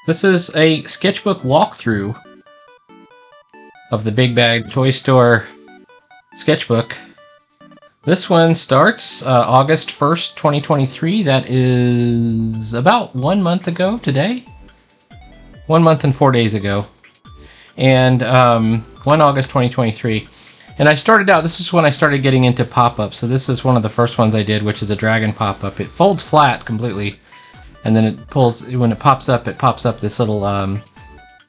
This is a sketchbook walkthrough of the Big Bag Toy Store sketchbook. This one starts August 1st, 2023. That is about 1 month ago today. 1 month and 4 days ago. And 1 August 2023. And I started out, this is when I started getting into pop-ups. So this is one of the first ones I did, which is a dragon pop-up. It folds flat completely. And then it pulls, when it pops up this little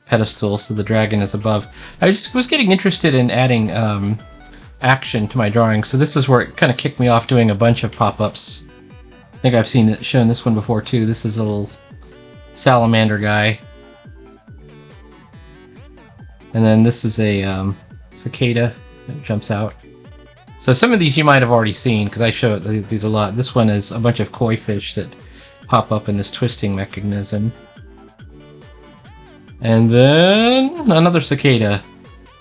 pedestal, so the dragon is above. I just was getting interested in adding action to my drawing, so this is where it kind of kicked me off doing a bunch of pop-ups. I think I've shown this one before too. This is a little salamander guy. And then this is a cicada that jumps out. So some of these you might have already seen, because I show these a lot. This one is a bunch of koi fish that pop up in this twisting mechanism. And then another cicada.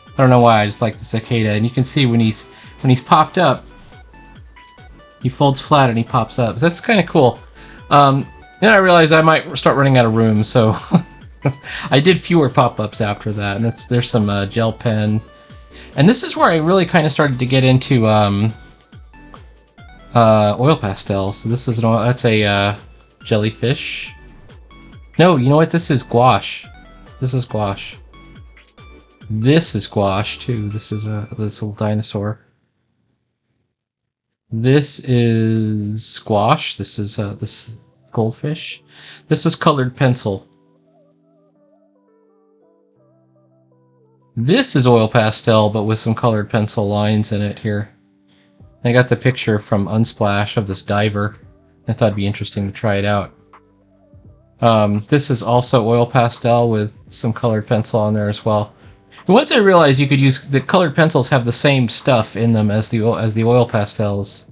I don't know why, I just like the cicada. And you can see when he's popped up, he folds flat and he pops up. So that's kind of cool. Then I realized I might start running out of room, so I did fewer pop-ups after that. And there's some gel pen. And this is where I really kind of started to get into oil pastels. So this is that's a jellyfish. No, you know what? This is gouache. This is gouache. This is gouache too. This is this little dinosaur. This is gouache. This is this goldfish. This is colored pencil. This is oil pastel, but with some colored pencil lines in it here. I got the picture from Unsplash of this diver. I thought it'd be interesting to try it out. This is also oil pastel with some colored pencil on there as well. And once I realized you could use the colored pencils have the same stuff in them as the oil pastels,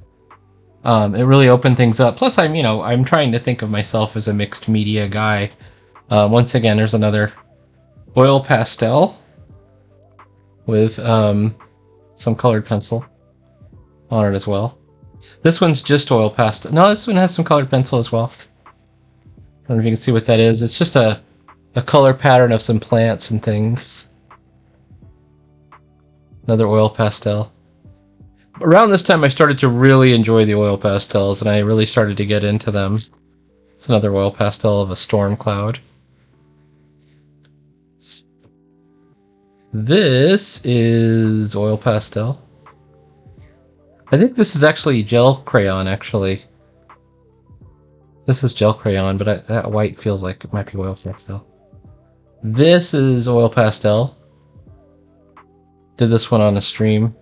it really opened things up. Plus, I'm trying to think of myself as a mixed media guy. Once again, there's another oil pastel with some colored pencil on it as well. This one's just oil pastel. No, this one has some colored pencil as well. I don't know if you can see what that is. It's just a color pattern of some plants and things. Another oil pastel. Around this time I started to really enjoy the oil pastels, and I really started to get into them. It's another oil pastel of a storm cloud. This is oil pastel. I think this is actually gel crayon, actually. This is gel crayon, but that white feels like it might be oil pastel. This is oil pastel. Did this one on a stream.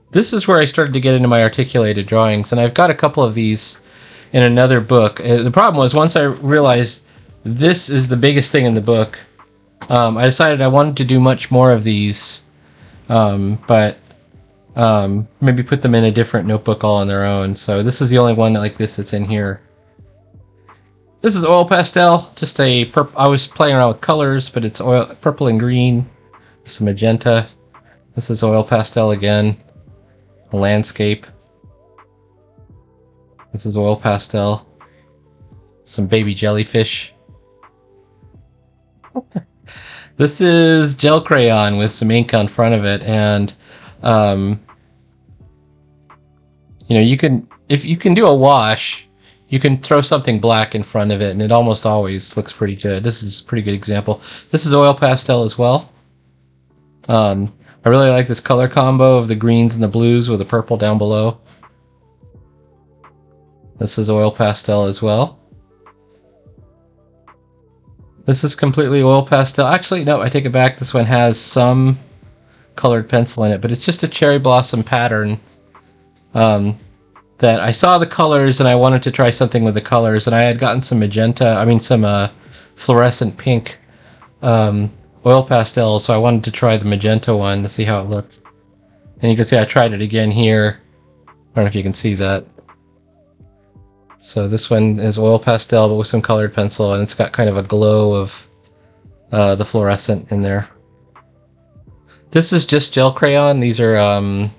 This is where I started to get into my articulated drawings, and I've got a couple of these in another book. The problem was, once I realized this is the biggest thing in the book, I decided I wanted to do much more of these, but maybe put them in a different notebook all on their own. So this is the only one like this that's in here. This is oil pastel, just a purple. I was playing around with colors, but it's purple and green, some magenta. This is oil pastel again, a landscape. This is oil pastel, some baby jellyfish. This is gel crayon with some ink on front of it, and you can, if you can do a wash, you can throw something black in front of it, and it almost always looks pretty good. This is a pretty good example. This is oil pastel as well. I really like this color combo of the greens and the blues with the purple down below. This is oil pastel as well. This is completely oil pastel. Actually, no, I take it back. This one has some colored pencil in it, but it's just a cherry blossom pattern. That I saw the colors and I wanted to try something with the colors, and I had gotten some some fluorescent pink oil pastels, so I wanted to try the magenta one to see how it looked. And you can see I tried it again here. I don't know if you can see that. So this one is oil pastel but with some colored pencil, and it's got kind of a glow of the fluorescent in there. This is just gel crayon. These are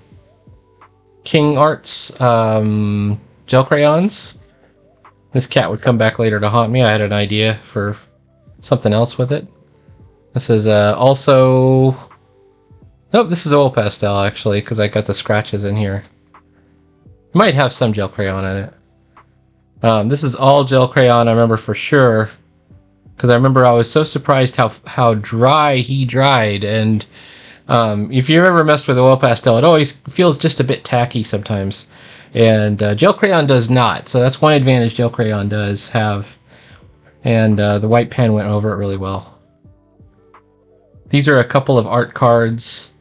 King Arts gel crayons. This cat would come back later to haunt me. I had an idea for something else with it. This is also... Nope, this is oil pastel, actually, because I got the scratches in here. It might have some gel crayon in it. This is all gel crayon, I remember for sure, because I remember I was so surprised how dry he dried, and if you've ever messed with oil pastel, it always feels just a bit tacky sometimes, and gel crayon does not, so that's one advantage gel crayon does have, and the white pen went over it really well. These are a couple of art cards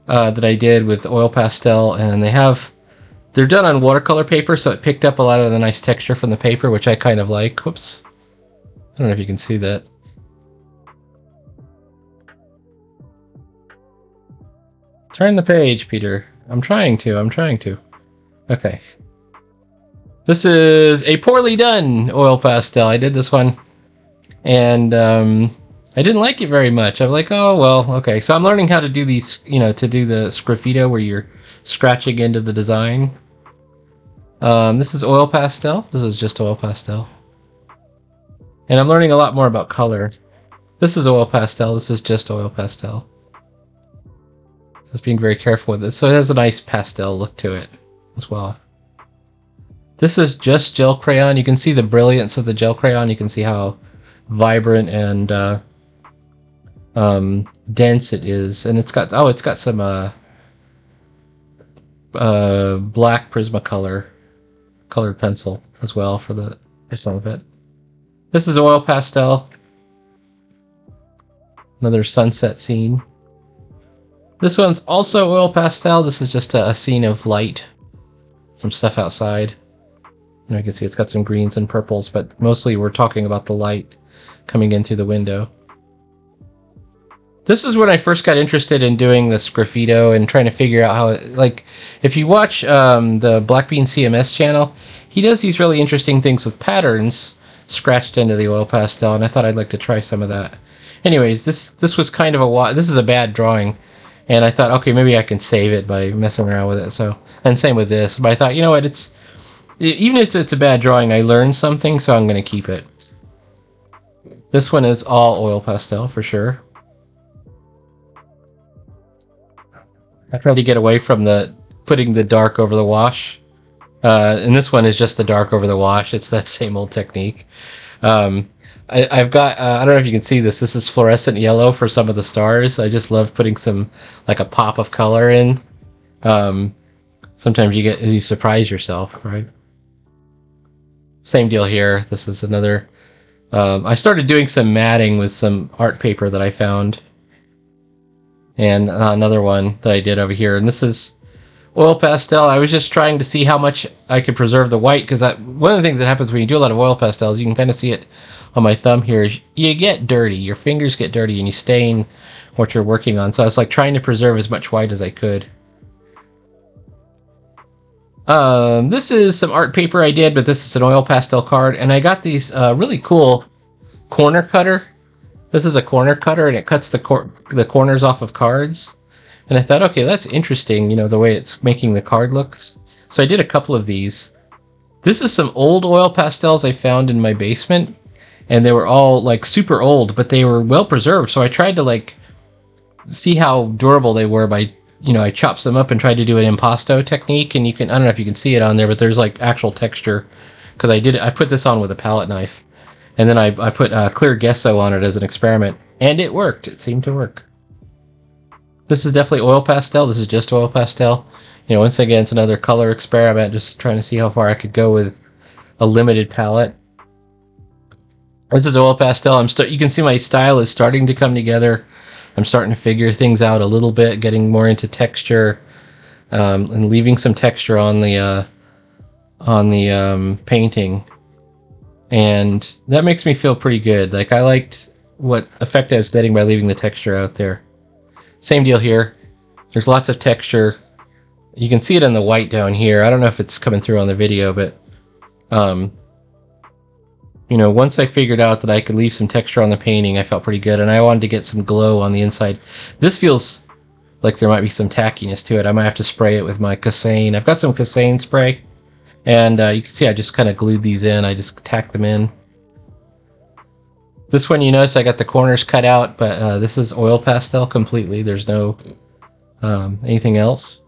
that I did with oil pastel, and they're done on watercolor paper, so it picked up a lot of the nice texture from the paper, which I kind of like. Whoops. I don't know if you can see that. Turn the page, Peter. I'm trying to. Okay. This is a poorly done oil pastel. I did this one, and I didn't like it very much. I'm like, oh, well, okay. So I'm learning how to do these, to do the sgraffito where you're scratching into the design. This is oil pastel. This is just oil pastel. And I'm learning a lot more about color. This is oil pastel. This is just oil pastel. Just being very careful with this. So it has a nice pastel look to it as well. This is just gel crayon. You can see the brilliance of the gel crayon. You can see how vibrant and dense it is. And it's got some black Prismacolor colored pencil as well for some of it. This is oil pastel. Another sunset scene. This one's also oil pastel. This is just a scene of light. Some stuff outside. And you can see it's got some greens and purples, but mostly we're talking about the light coming in through the window. This is when I first got interested in doing this graffito and trying to figure out how if you watch the Black Bean CMS channel, he does these really interesting things with patterns scratched into the oil pastel, and I thought I'd like to try some of that. Anyways, this was kind of this is a bad drawing, and I thought, okay, maybe I can save it by messing around with it. So, and same with this, but I thought, you know what, even if it's a bad drawing, I learned something, so I'm going to keep it. This one is all oil pastel for sure. I tried to get away from putting the dark over the wash. And this one is just the dark over the wash. It's that same old technique. I've got, I don't know if you can see this. This is fluorescent yellow for some of the stars. I just love putting a pop of color in. Sometimes you surprise yourself, right? Same deal here. This is another, I started doing some matting with some art paper that I found. And another one that I did over here. And this is oil pastel. I was just trying to see how much I could preserve the white, because one of the things that happens when you do a lot of oil pastels, you can kind of see it on my thumb here, is you get dirty. Your fingers get dirty and you stain what you're working on. So I was trying to preserve as much white as I could. This is some art paper I did, but this is an oil pastel card, and I got these really cool corner cutter. This is a corner cutter, and it cuts the corners off of cards. And I thought, okay, that's interesting, the way it's making the card look. So I did a couple of these. This is some old oil pastels I found in my basement, and they were all super old, but they were well preserved. So I tried to see how durable they were by, I chopped them up and tried to do an impasto technique, and I don't know if you can see it on there, but there's actual texture, because I put this on with a palette knife, and then I put clear gesso on it as an experiment, and it worked. It seemed to work. This is definitely oil pastel. This is just oil pastel. Once again, it's another color experiment, just trying to see how far I could go with a limited palette. This is oil pastel. You can see my style is starting to come together. I'm starting to figure things out a little bit, getting more into texture, and leaving some texture on the painting. And that makes me feel pretty good. I liked what effect I was getting by leaving the texture out there. Same deal here. There's lots of texture. You can see it in the white down here. I don't know if it's coming through on the video, but once I figured out that I could leave some texture on the painting, I felt pretty good, and I wanted to get some glow on the inside. This feels like there might be some tackiness to it. I might have to spray it with my Cassane. I've got some Cassane spray, and you can see I just kind of glued these in. I just tacked them in. This one, you notice I got the corners cut out, but this is oil pastel completely. There's no anything else.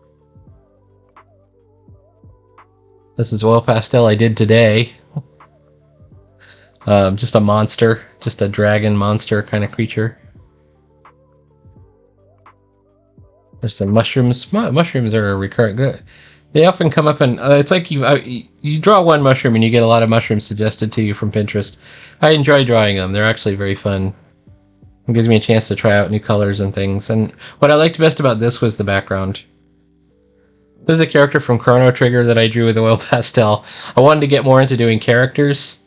This is oil pastel I did today. Just a monster, just a dragon monster kind of creature. There's some mushrooms. Mushrooms are a recurrent. They often come up and it's like you draw one mushroom and you get a lot of mushrooms suggested to you from Pinterest. I enjoy drawing them. They're actually very fun. It gives me a chance to try out new colors and things. And what I liked best about this was the background. This is a character from Chrono Trigger that I drew with oil pastel. I wanted to get more into doing characters.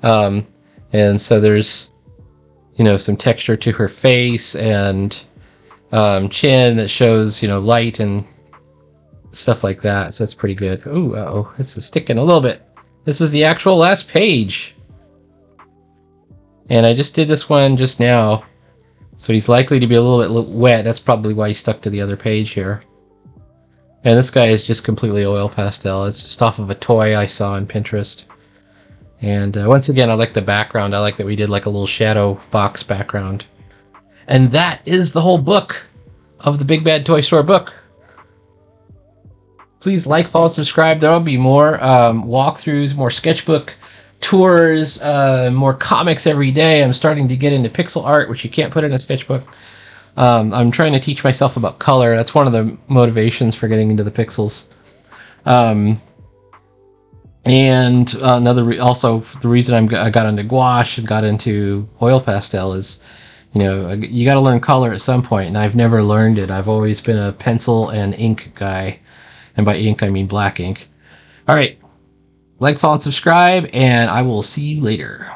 And so there's, you know, some texture to her face and chin that shows, you know, light and stuff like that. So it's pretty good. Ooh, uh-oh, it's sticking a little bit. This is the actual last page. And I just did this one just now. So he's likely to be a little bit wet. That's probably why he stuck to the other page here. And this guy is just completely oil pastel. It's just off of a toy I saw on Pinterest. And once again, I like the background. I like that we did like a little shadow box background. And that is the whole book of the Big Bad Toy Store book. Please like, follow, subscribe. There will be more walkthroughs, more sketchbook tours, more comics every day. I'm starting to get into pixel art, which you can't put in a sketchbook. I'm trying to teach myself about color. That's one of the motivations for getting into the pixels. And also the reason I got into gouache and got into oil pastel is, you know, you got to learn color at some point, and I've never learned it. I've always been a pencil and ink guy, and by ink I mean black ink. All right, like, follow, and subscribe, and I will see you later.